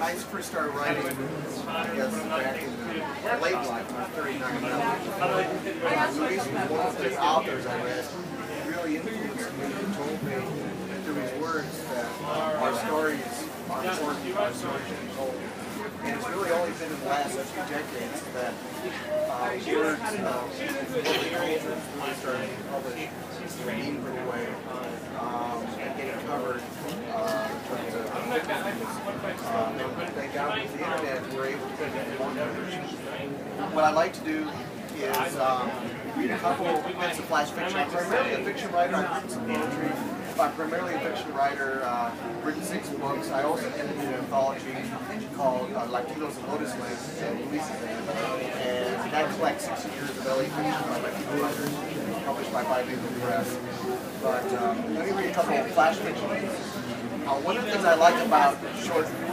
I first started writing, I guess, back in late life, when I was 39 now. Luis was one of the authors I read. He really influenced me and told me through his words that our stories are important, our stories should be told. And it's really only been in the last few decades that words of public culture really started to publish in a meaningful way and getting covered in terms of and thank God with the internet we're able to get more coverage. What I like to do is read a couple bits of flash fiction. I'm primarily a fiction writer. I've written some poetry. I'm primarily a fiction writer, written 6 books. I also edited an anthology called Latinos and Lotus Links and Luis's name. And that collects 60 years of LA fiction by Latino writers, published by Bilingual Press. But let me read a couple of flash fiction. One of the things I like about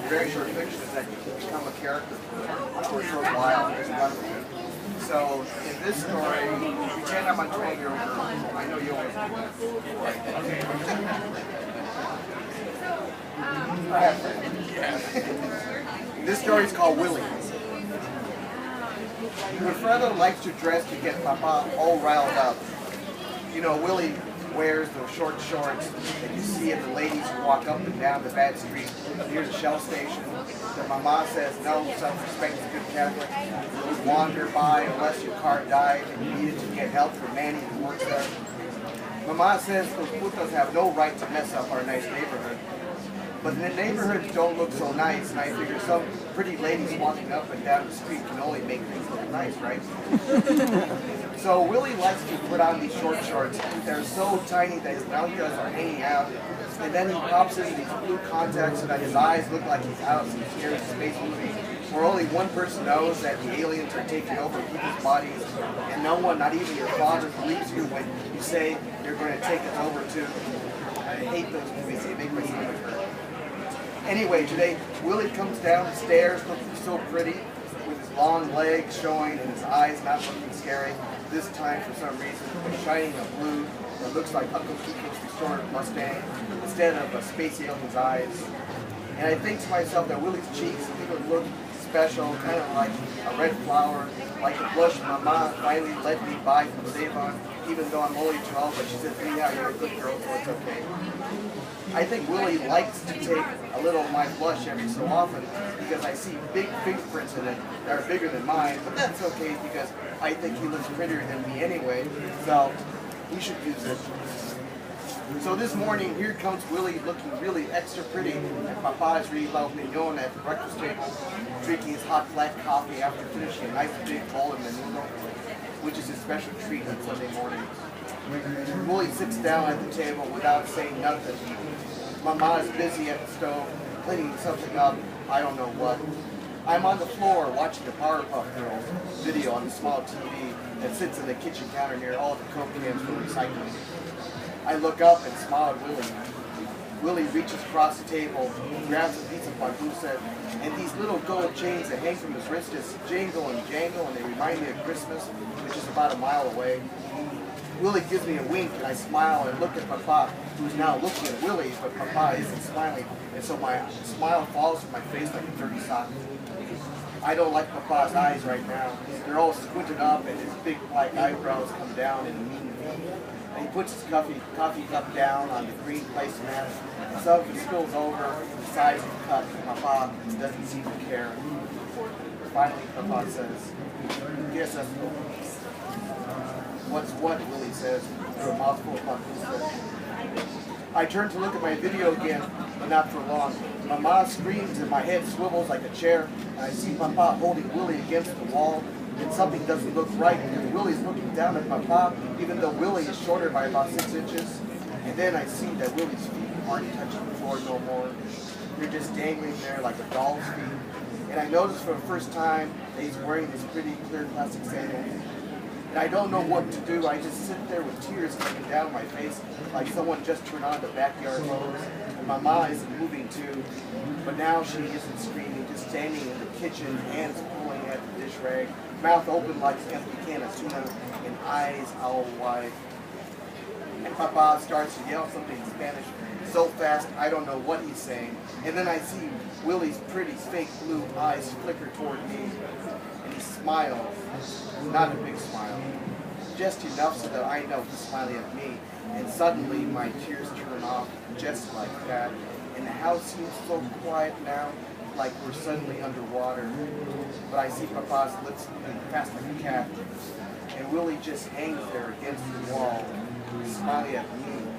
very short fiction is that you can become a character for a short while and just run with it. So, in this story, pretend I'm a 12-year-old girl. I know you always do that. Okay. This story is called Willie. Wilfredo likes to dress to get Papa all riled up. You know, Willie wears those short shorts that you see of the ladies who walk up and down the bad street near the Shell station. Their mama says, no, self-respect is a good Catholic. You wander by unless your car died and you needed to get help from Manny who works there. Mama says those putas have no right to mess up our nice neighborhood. But the neighborhoods don't look so nice, and I figure some pretty ladies walking up and down the street can only make things look nice, right? So Willie likes to put on these short shorts. They're so tiny that his nalgas are hanging out, and then he pops in these blue contacts so that his eyes look like he's out in some scary space movie where only one person knows that the aliens are taking over people's bodies, and no one, not even your father, believes you when you say you're going to take us over too. I hate those movies. They make my stomach hurt. Anyway, today Willie comes down the stairs looking so pretty with his long legs showing and his eyes not looking scary. This time, for some reason, shining a blue that looks like Uncle Kiko's restored Mustang instead of a space alien's eyes. And I think to myself that Willie's cheeks even look special, kind of like a red flower, like the blush Mama finally let me buy from Savon, even though I'm only 12, but she said, yeah, you're a good girl, so it's okay. I think Willie likes to take a little of my blush every so often because I see big fingerprints in it that are bigger than mine, but that's okay because I think he looks prettier than me anyway, so he should use it. So this morning, here comes Willie looking really extra pretty at Papa's Real Mignon at the breakfast table, drinking his hot black coffee after finishing a nice big bowl of menudo, which is his special treat on Sunday morning. Willie sits down at the table without saying nothing. Mama is busy at the stove, cleaning something up, I don't know what. I'm on the floor watching the Powerpuff Girls video on the small TV that sits in the kitchen counter near all the Coke cans for recycling. I look up and smile at Willie. Willie reaches across the table, grabs a piece of bambusa, and these little gold chains that hang from his wrist just jingle and jangle, and they remind me of Christmas, which is about a mile away. Willie gives me a wink, and I smile and look at Papa, who's now looking at Willie, but Papa isn't smiling, and so my smile falls from my face like a dirty sock. I don't like Papa's eyes right now. They're all squinted up, and his big black eyebrows come down in a mean V. And he puts his coffee cup down on the green placemat, and some of it spills over the sides of the cup, and Papa doesn't seem to care. Finally, Papa says, "Yes, that's cool." "What's what?" Willie says, through a mouthful of bambusa. I turn to look at my video again, but not for long. Mama screams and my head swivels like a chair, and I see Papa holding Willie against the wall. And something doesn't look right because Willie's looking down at Papa, even though Willie is shorter by about 6 inches. And then I see that Willie's feet aren't touching the floor no more. They're just dangling there like a doll's feet. And I notice for the first time that he's wearing this pretty clear plastic sandals. And I don't know what to do. I just sit there with tears coming down my face like someone just turned on the backyard hose. And Mama isn't moving too. But now she isn't screaming, just standing in the kitchen, hands pulling at the dish rag, mouth open like an empty can of tuna, and eyes all wide. And Papa starts to yell something in Spanish so fast I don't know what he's saying. And then I see Willie's pretty fake blue eyes flicker toward me, and he smiles. Not a big smile, just enough so that I know he's smiling at me, and suddenly my tears turn off just like that, and the house seems so quiet now, like we're suddenly underwater. But I see Papa's lips moving fast like a cat, and Willie just hangs there against the wall, smiling at me.